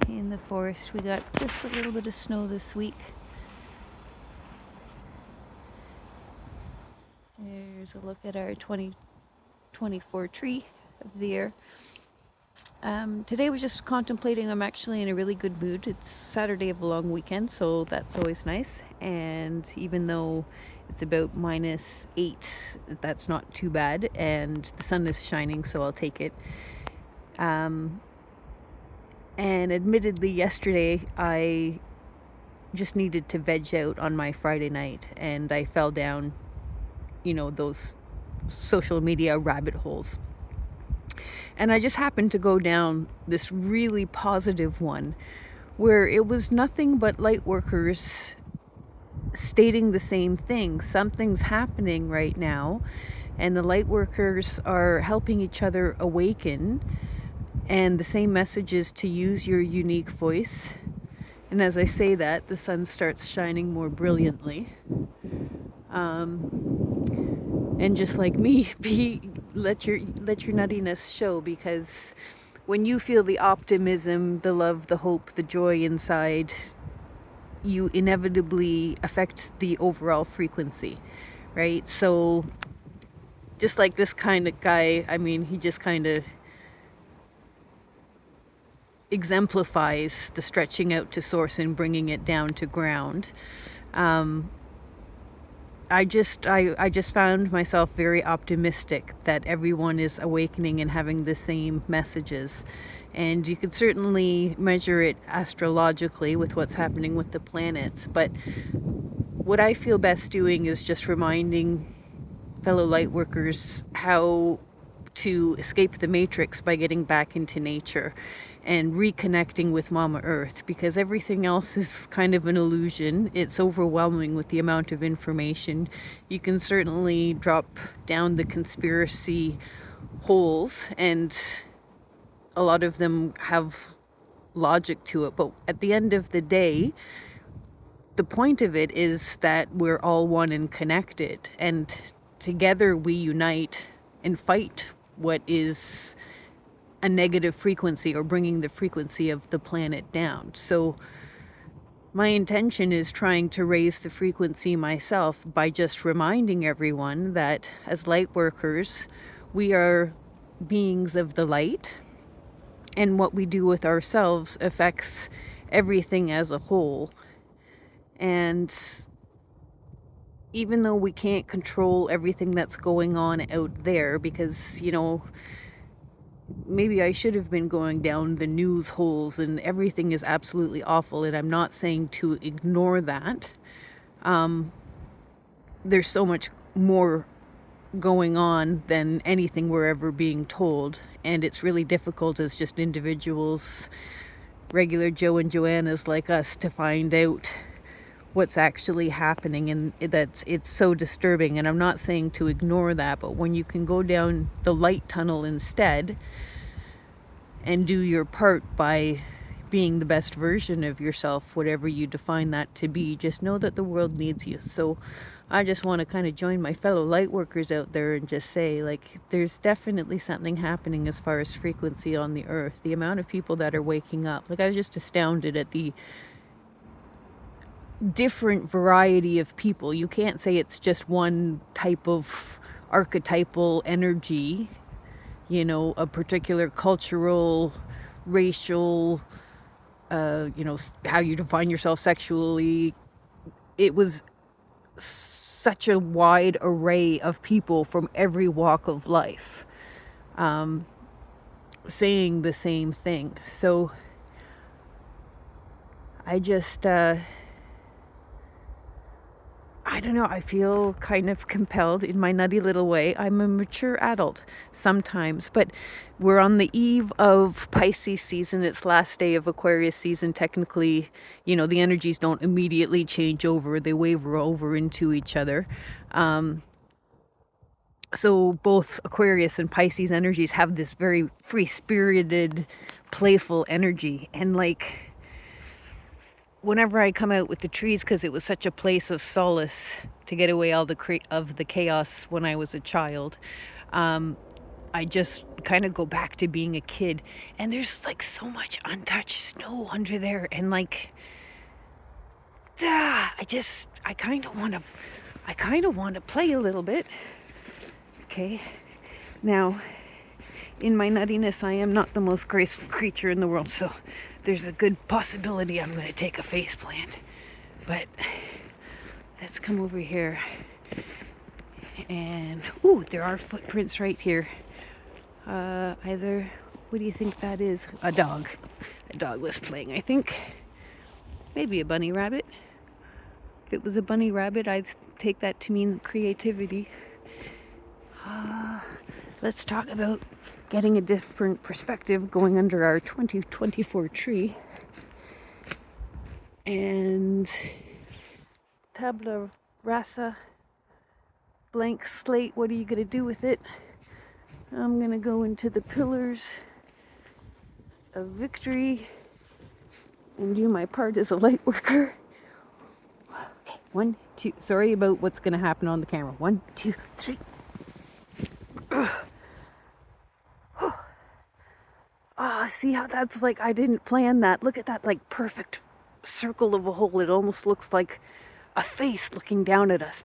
in the forest. We got just a little bit of snow this week. There's a look at our 2024 tree of the year. Today I was just contemplating. I'm actually in a really good mood. It's Saturday of a long weekend, so that's always nice. And even though it's about -8, that's not too bad. And the sun is shining, so I'll take it. And admittedly, yesterday I just needed to veg out on my Friday night, and I fell down, those social media rabbit holes. And I just happened to go down this really positive one where it was nothing but lightworkers stating the same thing. Something's happening right now, and the lightworkers are helping each other awaken. And the same message is to use your unique voice. And as I say that, the sun starts shining more brilliantly. And just like me, let your nuttiness show, because when you feel the optimism, the love, the hope, the joy inside, you inevitably affect the overall frequency, right? So just like this kind of guy, he just kind of exemplifies the stretching out to source and bringing it down to ground. I just found myself very optimistic that everyone is awakening and having the same messages. And you could certainly measure it astrologically with what's happening with the planets. But what I feel best doing is just reminding fellow lightworkers how to escape the matrix by getting back into nature and reconnecting with Mama Earth, because everything else is kind of an illusion. It's overwhelming with the amount of information. You can certainly drop down the conspiracy holes, and a lot of them have logic to it, but at the end of the day, the point of it is that we're all one and connected, and together we unite and fight what is a negative frequency, or bringing the frequency of the planet down. So my intention is trying to raise the frequency myself by just reminding everyone that as light workers, we are beings of the light, and what we do with ourselves affects everything as a whole. And even though we can't control everything that's going on out there, because maybe I should have been going down the news holes and everything is absolutely awful, and I'm not saying to ignore that. There's so much more going on than anything we're ever being told, and it's really difficult as just individuals, regular Joe and Joannas like us, to find out what's actually happening, and it's so disturbing. And I'm not saying to ignore that, but when you can go down the light tunnel instead and do your part by being the best version of yourself, whatever you define that to be, just know that the world needs you. So I just want to kind of join my fellow light workers out there and just say, there's definitely something happening as far as frequency on the earth. The amount of people that are waking up, I was just astounded at the different variety of people. You can't say it's just one type of archetypal energy, a particular cultural, racial, how you define yourself sexually. It was such a wide array of people from every walk of life, saying the same thing. So I just I don't know, I feel kind of compelled in my nutty little way. I'm a mature adult sometimes, but we're on the eve of Pisces season. It's last day of Aquarius season. Technically, the energies don't immediately change over. They waver over into each other. So both Aquarius and Pisces energies have this very free-spirited, playful energy. And whenever I come out with the trees, because it was such a place of solace to get away all of the chaos when I was a child, I just kind of go back to being a kid, and there's like so much untouched snow under there, and like, I kind of want to play a little bit. Okay, now, in my nuttiness, I am not the most graceful creature in the world, so there's a good possibility I'm going to take a face plant. But let's come over here, and ooh, there are footprints right here. Either, what do you think that is? A dog. A dog was playing, I think. Maybe a bunny rabbit. If it was a bunny rabbit, I'd take that to mean creativity. Let's talk about getting a different perspective going under our 2024 tree. And tabula rasa, blank slate, what are you going to do with it? I'm going to go into the pillars of victory and do my part as a light worker. Okay, 1, 2, sorry about what's going to happen on the camera. 1, 2, 3. See how that's like, I didn't plan that. Look at that, like, perfect circle of a hole. It almost looks like a face looking down at us.